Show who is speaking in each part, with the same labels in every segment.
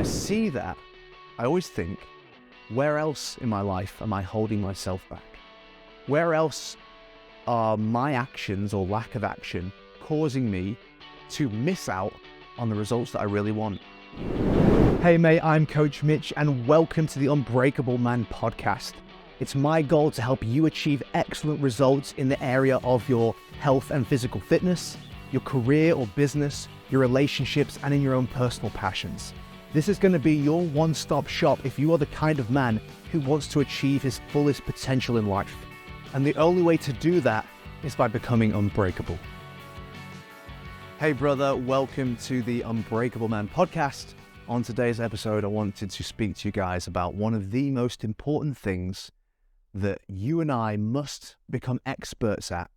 Speaker 1: see that, I always think, where else in my life am I holding myself back? Where else are my actions or lack of action causing me to miss out on the results that I really want? Hey mate, I'm Coach Mitch and welcome to the Unbreakable Man Podcast. It's my goal to help you achieve excellent results in the area of your health and physical fitness, your career or business, your relationships, and in your own personal passions. This is going to be your one-stop shop if you are the kind of man who wants to achieve his fullest potential in life. And the only way to do that is by becoming unbreakable. Hey brother, welcome to the Unbreakable Man Podcast. On today's episode, I wanted to speak to you guys about one of the most important things that you and I must become experts at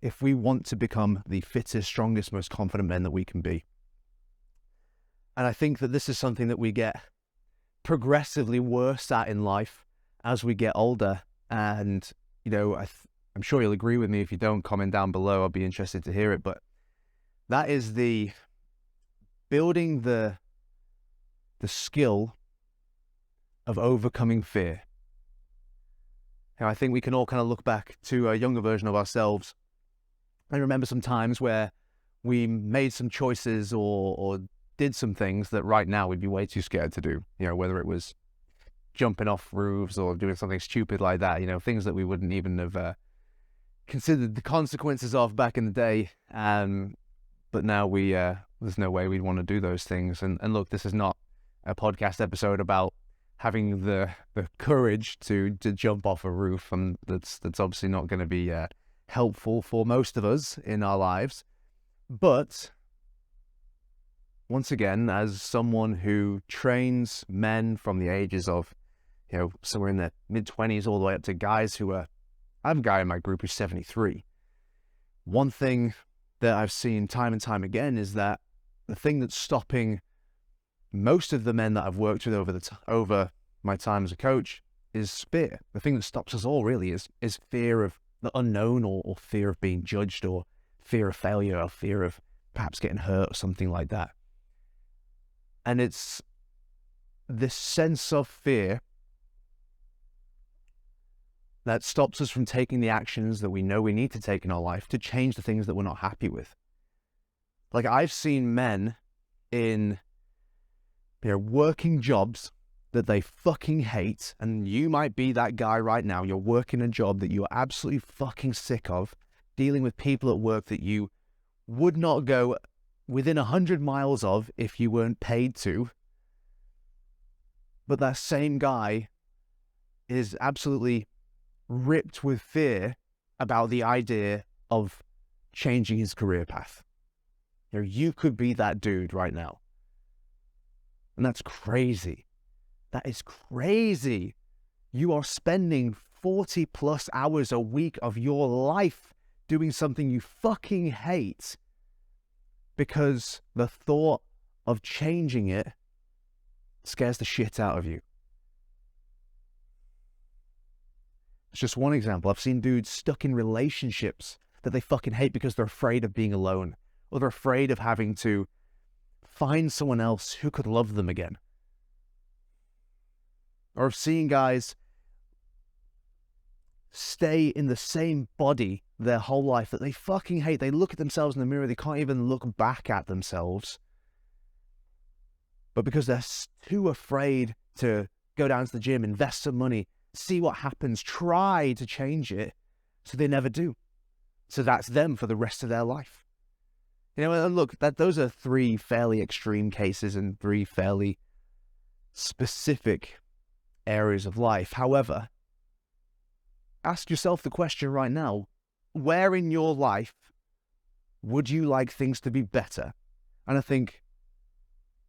Speaker 1: if we want to become the fittest, strongest, most confident men that we can be. And I think that this is something that we get progressively worse at in life as we get older. And, you know, I'm sure you'll agree with me. If you don't, comment down below. I'll be interested to hear it. But that is the building the skill of overcoming fear. Now, I think we can all kind of look back to a younger version of ourselves and remember some times where we made some choices or did some things that right now we'd be way too scared to do. You know, whether it was jumping off roofs or doing something stupid like that, you know, things that we wouldn't even have considered the consequences of back in the day. But now there's no way we'd want to do those things. And look, this is not a podcast episode about having the courage to jump off a roof. And that's obviously not going to be helpful for most of us in our lives. But once again, as someone who trains men from the ages of, you know, somewhere in their mid-20s all the way up to guys who are, I have a guy in my group who's 73. One thing that I've seen time and time again is that the thing that's stopping most of the men that I've worked with over my time as a coach is fear. The thing that stops us all really is fear of the unknown or fear of being judged or fear of failure or fear of perhaps getting hurt or something like that. And it's this sense of fear that stops us from taking the actions that we know we need to take in our life to change the things that we're not happy with. Like, I've seen men in working jobs that they fucking hate, and you might be that guy right now. You're working a job that you're absolutely fucking sick of, dealing with people at work that you would not go within 100 miles of if you weren't paid to. But that same guy is absolutely ripped with fear about the idea of changing his career path. You know, you could be that dude right now. And that's crazy. That is crazy. You are spending 40 plus hours a week of your life doing something you fucking hate because the thought of changing it scares the shit out of you. It's just one example. I've seen dudes stuck in relationships that they fucking hate because they're afraid of being alone, or they're afraid of having to find someone else who could love them again. Or I've seen guys stay in the same body their whole life that they fucking hate. They look at themselves in the mirror, they can't even look back at themselves. But because they're too afraid to go down to the gym, invest some money, see what happens, try to change it, so they never do. So that's them for the rest of their life. You know, and look, those are three fairly extreme cases and three fairly specific areas of life. However, ask yourself the question right now, where in your life would you like things to be better? And I think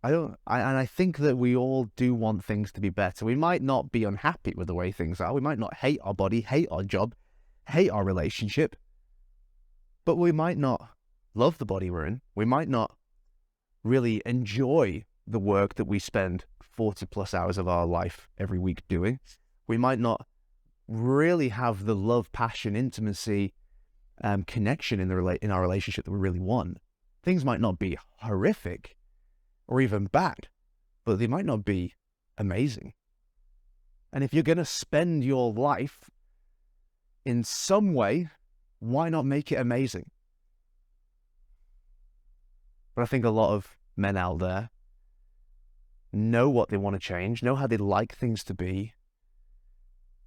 Speaker 1: that we all do want things to be better. We might not be unhappy with the way things are. We might not hate our body, hate our job, hate our relationship, but we might not love the body we're in. We might not really enjoy the work that we spend 40 plus hours of our life every week doing. We might not really have the love, passion, intimacy, connection in our relationship that we really want. Things might not be horrific or even bad, but they might not be amazing. And if you're going to spend your life in some way, why not make it amazing? But I think a lot of men out there know what they want to change, know how they'd like things to be,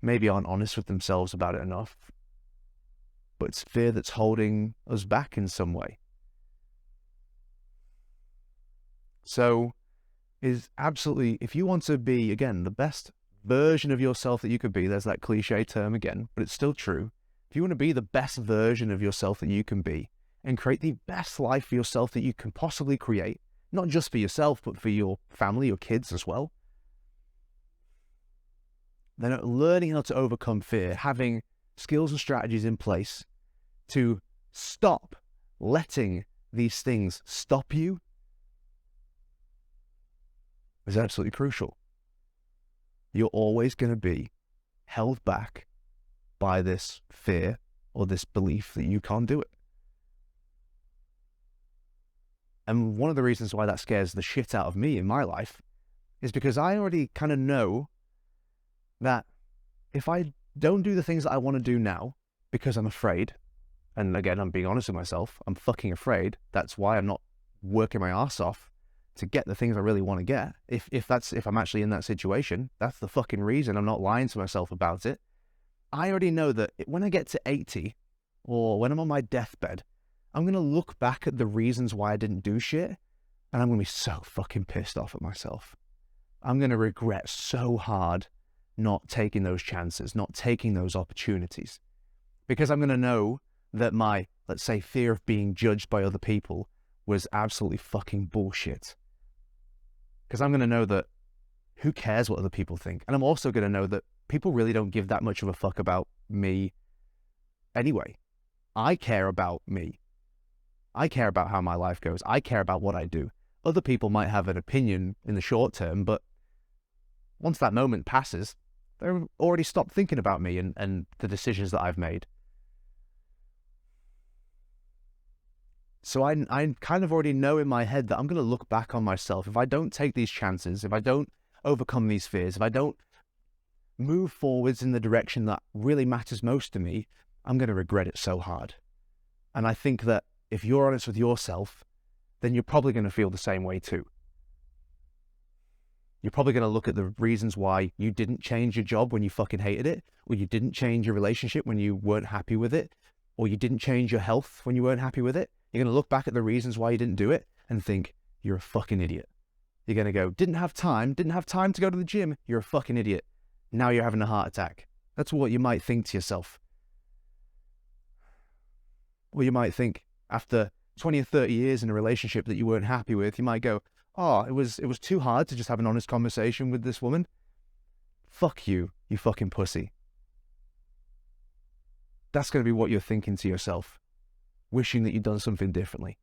Speaker 1: maybe aren't honest with themselves about it enough, but it's fear that's holding us back in some way. So is absolutely, if you want to be, again, the best version of yourself that you could be, there's that cliche term again, but it's still true. If you want to be the best version of yourself that you can be and create the best life for yourself that you can possibly create, not just for yourself, but for your family, your kids as well, then learning how to overcome fear, having skills and strategies in place to stop letting these things stop you is absolutely crucial. You're always going to be held back by this fear or this belief that you can't do it. And one of the reasons why that scares the shit out of me in my life is because I already kind of know that if I don't do the things that I want to do now because I'm afraid, and again, I'm being honest with myself, I'm fucking afraid. That's why I'm not working my ass off to get the things I really want to get. If I'm actually in that situation, that's the fucking reason. I'm not lying to myself about it. I already know that when I get to 80 or when I'm on my deathbed, I'm going to look back at the reasons why I didn't do shit, and I'm going to be so fucking pissed off at myself. I'm going to regret so hard not taking those chances, not taking those opportunities, because I'm going to know that my, let's say, fear of being judged by other people was absolutely fucking bullshit. Because I'm going to know that who cares what other people think? And I'm also going to know that people really don't give that much of a fuck about me anyway. I care about me. I care about how my life goes. I care about what I do. Other people might have an opinion in the short term, but once that moment passes, they've already stopped thinking about me and the decisions that I've made. So I kind of already know in my head that I'm going to look back on myself. If I don't take these chances, if I don't overcome these fears, if I don't move forwards in the direction that really matters most to me, I'm going to regret it so hard. And I think that if you're honest with yourself, then you're probably going to feel the same way too. You're probably going to look at the reasons why you didn't change your job when you fucking hated it, or you didn't change your relationship when you weren't happy with it, or you didn't change your health when you weren't happy with it. You're going to look back at the reasons why you didn't do it and think, you're a fucking idiot. You're going to go, didn't have time to go to the gym. You're a fucking idiot. Now you're having a heart attack. That's what you might think to yourself. Or you might think after 20 or 30 years in a relationship that you weren't happy with, you might go, oh, it was too hard to just have an honest conversation with this woman. Fuck you, you fucking pussy. That's going to be what you're thinking to yourself, wishing that you'd done something differently.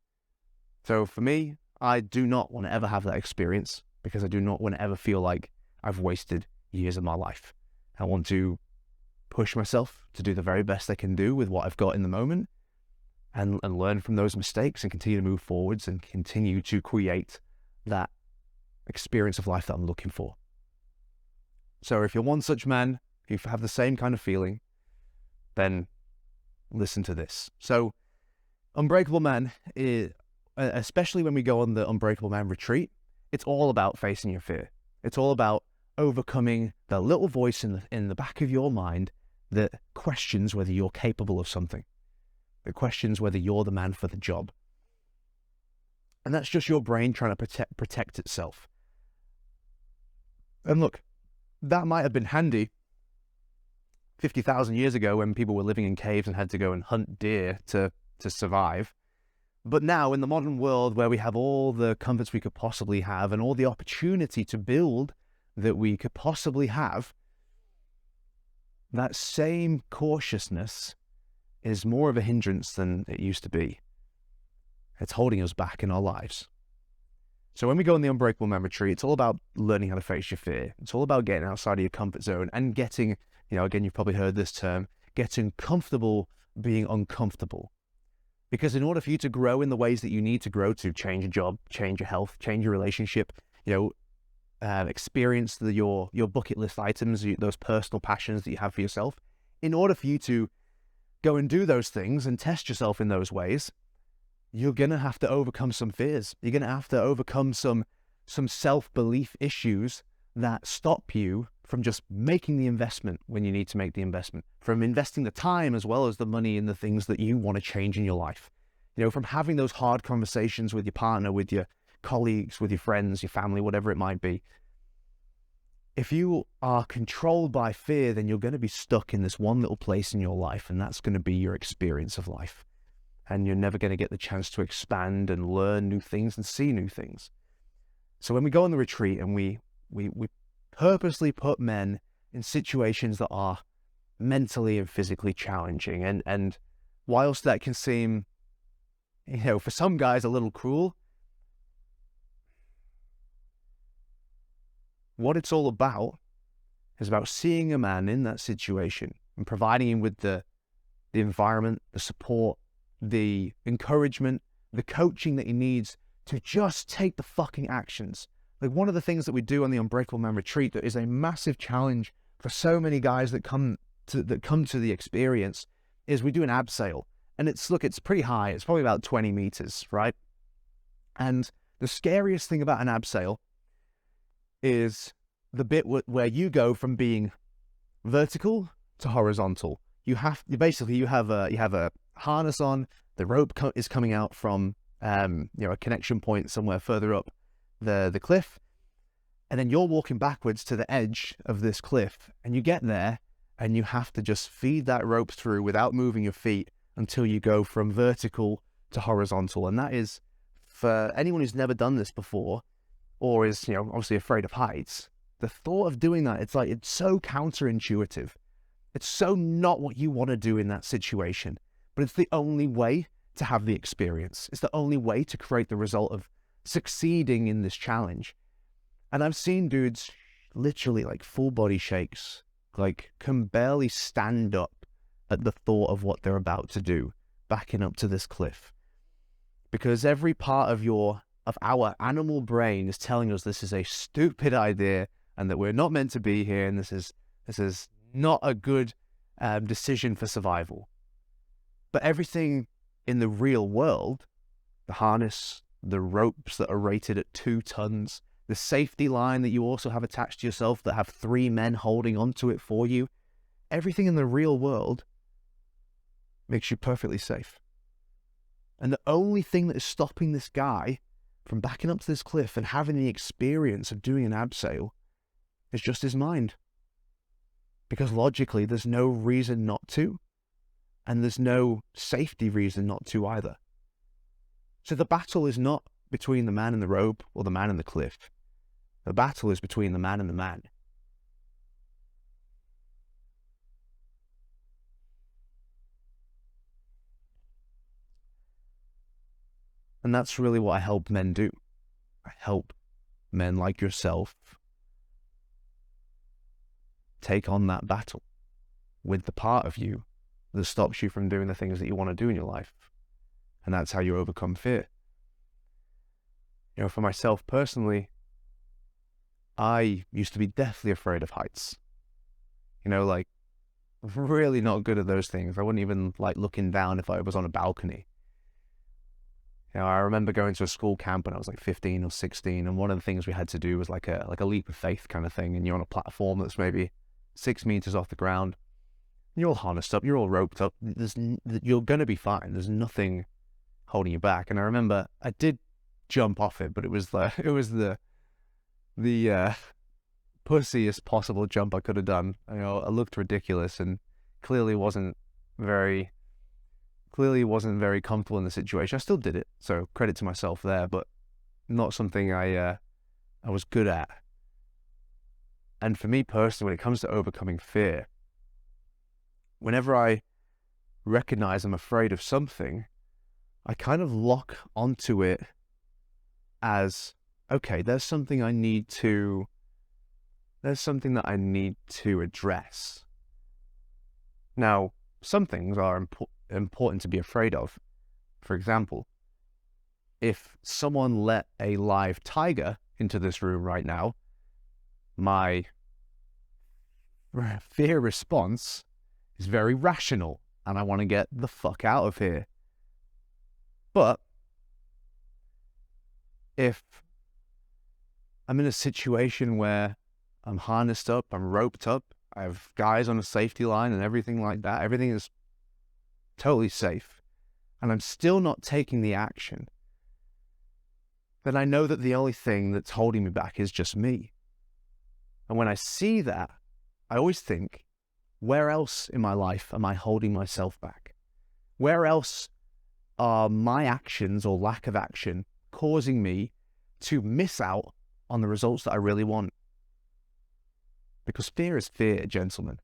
Speaker 1: So for me, I do not want to ever have that experience, because I do not want to ever feel like I've wasted years of my life. I want to push myself to do the very best I can do with what I've got in the moment, and learn from those mistakes and continue to move forwards and continue to create that experience of life that I'm looking for. So if you're one such man, if you have the same kind of feeling, then listen to this. So Unbreakable Man, especially when we go on the Unbreakable Man retreat, it's all about facing your fear. It's all about overcoming the little voice in the back of your mind that questions whether you're capable of something. It questions whether you're the man for the job. And that's just your brain trying to protect itself. And look, that might have been handy 50,000 years ago when people were living in caves and had to go and hunt deer to survive. But now in the modern world, where we have all the comforts we could possibly have and all the opportunity to build that we could possibly have, that same cautiousness is more of a hindrance than it used to be. It's holding us back in our lives. So when we go on the Unbreakable Man retreat, it's all about learning how to face your fear. It's all about getting outside of your comfort zone and getting, again, you've probably heard this term, getting comfortable being uncomfortable. Because in order for you to grow in the ways that you need to grow, to change your job, change your health, change your relationship, experience your bucket list items, those personal passions that you have for yourself. In order for you to go and do those things and test yourself in those ways, you're going to have to overcome some fears. You're going to have to overcome some self-belief issues that stop you from just making the investment when you need to make the investment, from investing the time as well as the money in the things that you want to change in your life. From having those hard conversations with your partner, with your colleagues, with your friends, your family, whatever it might be. If you are controlled by fear, then you're going to be stuck in this one little place in your life, and that's going to be your experience of life. And you're never going to get the chance to expand and learn new things and see new things. So when we go on the retreat and we purposely put men in situations that are mentally and physically challenging, and whilst that can seem, for some guys a little cruel, what it's all about is about seeing a man in that situation and providing him with the environment, the support, the encouragement, the coaching that he needs to just take the fucking actions. Like, one of the things that we do on the Unbreakable Man retreat that is a massive challenge for so many guys that come to the experience is we do an abseil. And it's pretty high. It's probably about 20 meters, right? And the scariest thing about an abseil is the bit where you go from being vertical to horizontal. You have a harness on. The rope is coming out from a connection point somewhere further up the cliff, and then you're walking backwards to the edge of this cliff, and you get there and you have to just feed that rope through without moving your feet until you go from vertical to horizontal. And that is, for anyone who's never done this before or is obviously afraid of heights, the thought of doing that, it's so counterintuitive. It's so not what you want to do in that situation, but it's the only way to have the experience. It's the only way to create the result of succeeding in this challenge. And I've seen dudes literally full body shakes, can barely stand up at the thought of what they're about to do, backing up to this cliff. Because every part of our animal brain is telling us this is a stupid idea and that we're not meant to be here, and this is not a good decision for survival. But everything in the real world, the harness, the ropes that are rated at 2 tons, the safety line that you also have attached to yourself that have 3 men holding onto it for you, everything in the real world makes you perfectly safe. And the only thing that is stopping this guy from backing up to this cliff and having the experience of doing an abseil is just his mind. Because logically, there's no reason not to, and there's no safety reason not to either. So the battle is not between the man and the rope or the man and the cliff. The battle is between the man and the man. And that's really what I help men do. I help men like yourself take on that battle with the part of you that stops you from doing the things that you want to do in your life. And that's how you overcome fear. For myself personally, I used to be deathly afraid of heights. Really not good at those things. I wouldn't even like looking down if I was on a balcony. I remember going to a school camp when I was 15 or 16, and one of the things we had to do was like a leap of faith kind of thing, and you're on a platform that's maybe 6 meters off the ground. You're all harnessed up, you're all roped up. You're going to be fine. There's nothing holding you back. And I remember I did jump off it, but it was the pussiest possible jump I could have done. I looked ridiculous and clearly wasn't very comfortable in the situation. I still did it, so credit to myself there, but not something I was good at. And for me personally, when it comes to overcoming fear, whenever I recognize I'm afraid of something, I kind of lock onto it as, okay, there's something that I need to address. Now, some things are important to be afraid of. For example, if someone let a live tiger into this room right now, my fear response is very rational and I want to get the fuck out of here. But if I'm in a situation where I'm harnessed up, I'm roped up, I have guys on a safety line and everything like that, everything is totally safe, and I'm still not taking the action, then I know that the only thing that's holding me back is just me. And when I see that, I always think, where else in my life am I holding myself back? Where else are my actions or lack of action causing me to miss out on the results that I really want? Because fear is fear, gentlemen.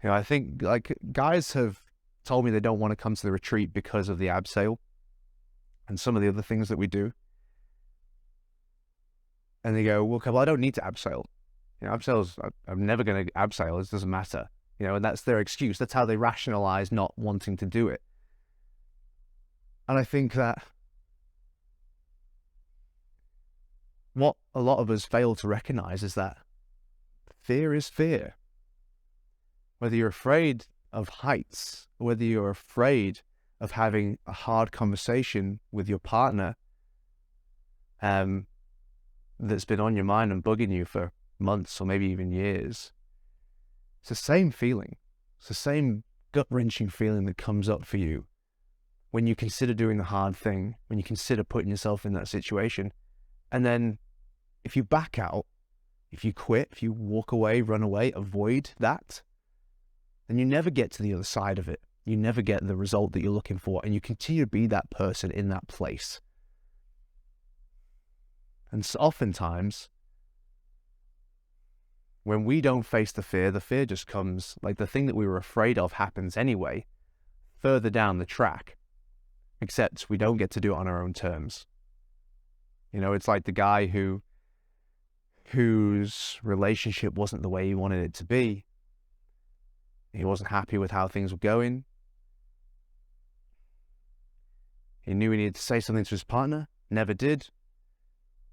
Speaker 1: You know, I think like guys have told me they don't want to come to the retreat because of the abseil and some of the other things that we do. And they go, well, I don't need to abseil. You know, abseil's, I'm never going to abseil. It doesn't matter. You know, and that's their excuse. That's how they rationalize not wanting to do it. And I think that what a lot of us fail to recognize is that fear is fear. Whether you're afraid of heights, whether you're afraid of having a hard conversation with your partner, that's been on your mind and bugging you for months or maybe even years. It's the same feeling. It's the same gut-wrenching feeling that comes up for you when you consider doing the hard thing, when you consider putting yourself in that situation. And then if you back out, if you quit, if you walk away, run away, avoid that, then you never get to the other side of it. You never get the result that you're looking for, and you continue to be that person in that place. And so oftentimes, when we don't face the fear just comes, like the thing that we were afraid of happens anyway, further down the track, except we don't get to do it on our own terms. You know, it's like the guy whose relationship wasn't the way he wanted it to be. He wasn't happy with how things were going. He knew he needed to say something to his partner, never did.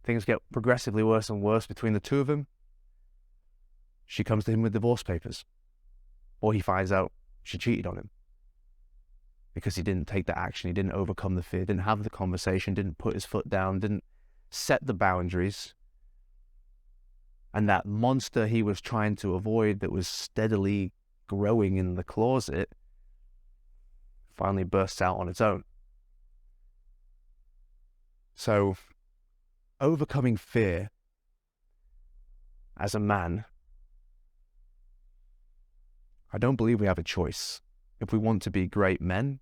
Speaker 1: Things get progressively worse and worse between the two of them. She comes to him with divorce papers. Or he finds out she cheated on him. Because he didn't take that action, he didn't overcome the fear, didn't have the conversation, didn't put his foot down, didn't set the boundaries. And that monster he was trying to avoid that was steadily growing in the closet finally bursts out on its own. So, overcoming fear as a man, I don't believe we have a choice. If we want to be great men,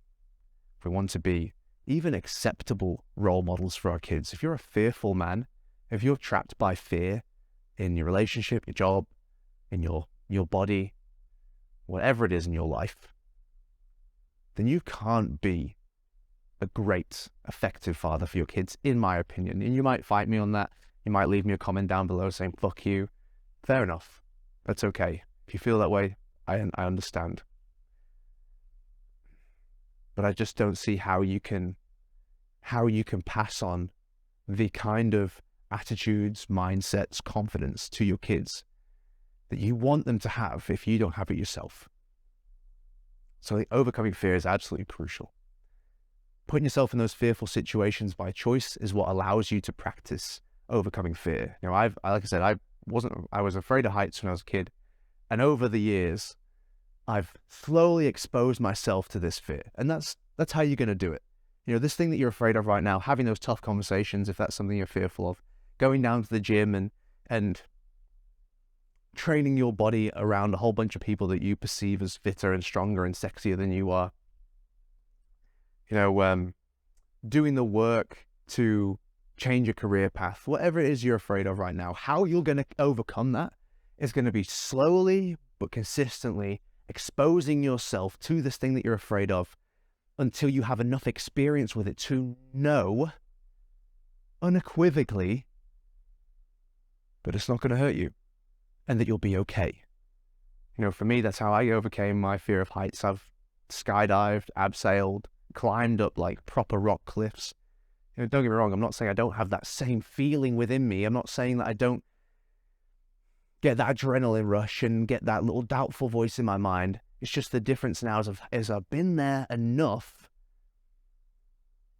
Speaker 1: if we want to be even acceptable role models for our kids, if you're a fearful man, if you're trapped by fear in your relationship, your job, in your body, whatever it is in your life, then you can't be a great, effective father for your kids, in my opinion. And you might fight me on that. You might leave me a comment down below saying, fuck you. Fair enough. That's okay. If you feel that way, I understand. But I just don't see how you can pass on the kind of attitudes, mindsets, confidence to your kids that you want them to have if you don't have it yourself. So the overcoming fear is absolutely crucial. Putting yourself in those fearful situations by choice is what allows you to practice overcoming fear. You know, like I said, I was afraid of heights when I was a kid, and over the years, I've slowly exposed myself to this fear, and that's how you're going to do it. You know, this thing that you're afraid of right now, having those tough conversations, if that's something you're fearful of, going down to the gym and training your body around a whole bunch of people that you perceive as fitter and stronger and sexier than you are. You know, doing the work to change your career path, whatever it is you're afraid of right now, how you're going to overcome that is going to be slowly but consistently exposing yourself to this thing that you're afraid of until you have enough experience with it to know unequivocally that it's not going to hurt you and that you'll be okay. You know, for me, that's how I overcame my fear of heights. I've skydived, abseiled, climbed up like proper rock cliffs, Don't get me wrong, I'm not saying I don't have that same feeling within me. I'm not saying that I don't get that adrenaline rush and get that little doubtful voice in my mind. It's just the difference now is I've been there enough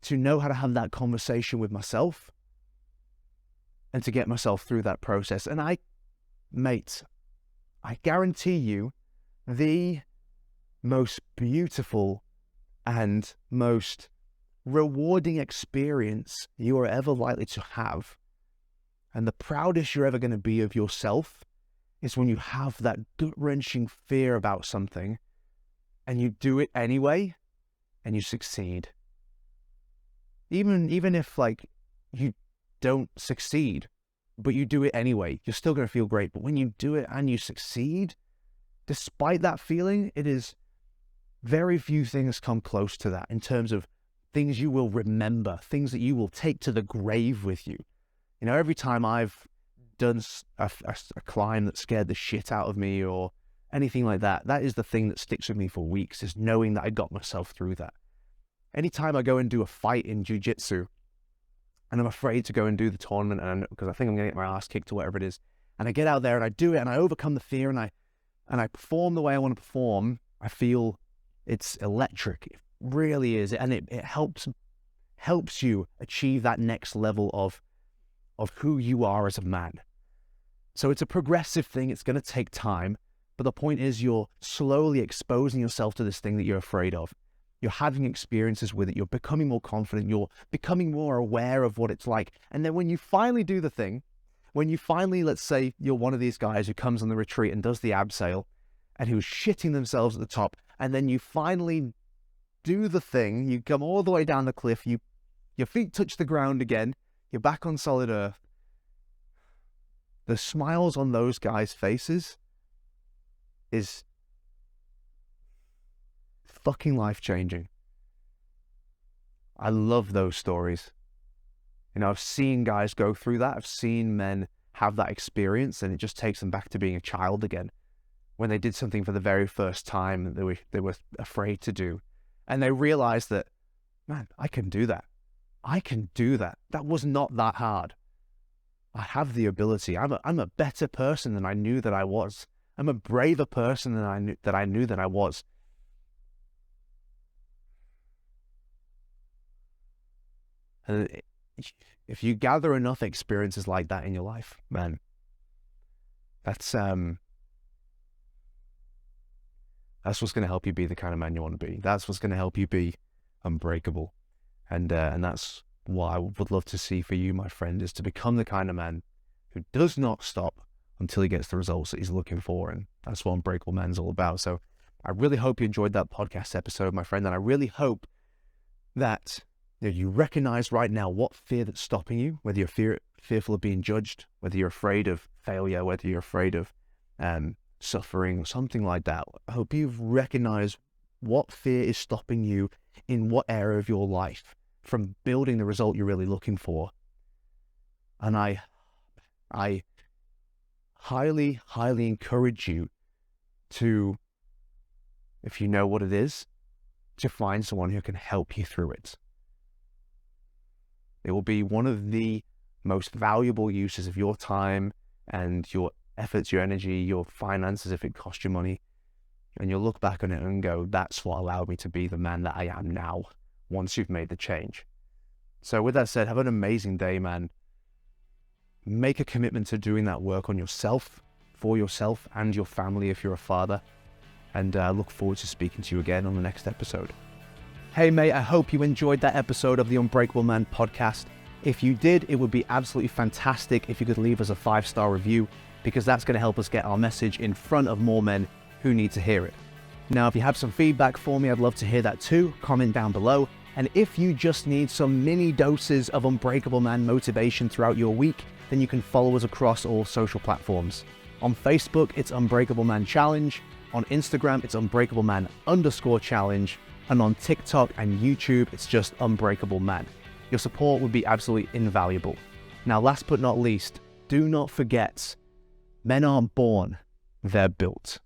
Speaker 1: to know how to have that conversation with myself and to get myself through that process. And I guarantee you, the most beautiful and most rewarding experience you are ever likely to have, and the proudest you're ever going to be of yourself, is when you have that gut-wrenching fear about something and you do it anyway and you succeed. Even if like you don't succeed, but you do it anyway, you're still going to feel great. But when you do it and you succeed, despite that feeling, it is very few things come close to that in terms of things you will remember, things that you will take to the grave with you. You know, every time I've done a climb that scared the shit out of me or anything like that, that is the thing that sticks with me for weeks, is knowing that I got myself through that. Anytime I go and do a fight in jiu-jitsu and I'm afraid to go and do the tournament because I think I'm going to get my ass kicked or whatever it is, and I get out there and I do it and I overcome the fear and I perform the way I want to perform, I feel it's electric. It really is. And it helps you achieve that next level of who you are as a man. So it's a progressive thing. It's going to take time. But the point is, you're slowly exposing yourself to this thing that you're afraid of. You're having experiences with it. You're becoming more confident. You're becoming more aware of what it's like. And then when you finally do the thing, when you finally, let's say you're one of these guys who comes on the retreat and does the abseil and who's shitting themselves at the top, and then you finally do the thing, you come all the way down the cliff, your feet touch the ground again, you're back on solid earth. The smiles on those guys' faces is fucking life-changing. I love those stories. You know, I've seen guys go through that. I've seen men have that experience, and it just takes them back to being a child again. When they did something for the very first time that they were afraid to do. And they realized that, man, I can do that. I can do that. That was not that hard. I have the ability. I'm a better person than I knew that I was. I'm a braver person than I knew that I was. And if you gather enough experiences like that in your life, man, that's what's going to help you be the kind of man you want to be. That's what's going to help you be unbreakable. And that's what I would love to see for you, my friend, is to become the kind of man who does not stop until he gets the results that he's looking for. And that's what Unbreakable Man's all about. So I really hope you enjoyed that podcast episode, my friend. And I really hope that you recognize right now what fear that's stopping you, whether you're fearful of being judged, whether you're afraid of failure, whether you're afraid of suffering or something like that. I hope you've recognized what fear is stopping you in what area of your life from building the result you're really looking for. And I highly, highly encourage you to, if you know what it is, to find someone who can help you through it. It will be one of the most valuable uses of your time and your efforts, your energy, your finances, if it cost you money. And you'll look back on it and go, that's what allowed me to be the man that I am now, once you've made the change. So with that said, have an amazing day, man. Make a commitment to doing that work on yourself, for yourself and your family if you're a father. And look forward to speaking to you again on the next episode. Hey mate, I hope you enjoyed that episode of the Unbreakable Man podcast. If you did, it would be absolutely fantastic if you could leave us a 5-star review, because that's going to help us get our message in front of more men who need to hear it. Now, if you have some feedback for me, I'd love to hear that too. Comment down below. And if you just need some mini doses of Unbreakable Man motivation throughout your week, then you can follow us across all social platforms. On Facebook, it's Unbreakable Man Challenge. On Instagram, it's Unbreakable Man _challenge. And on TikTok and YouTube, it's just Unbreakable Man. Your support would be absolutely invaluable. Now, last but not least, do not forget, men aren't born, they're built.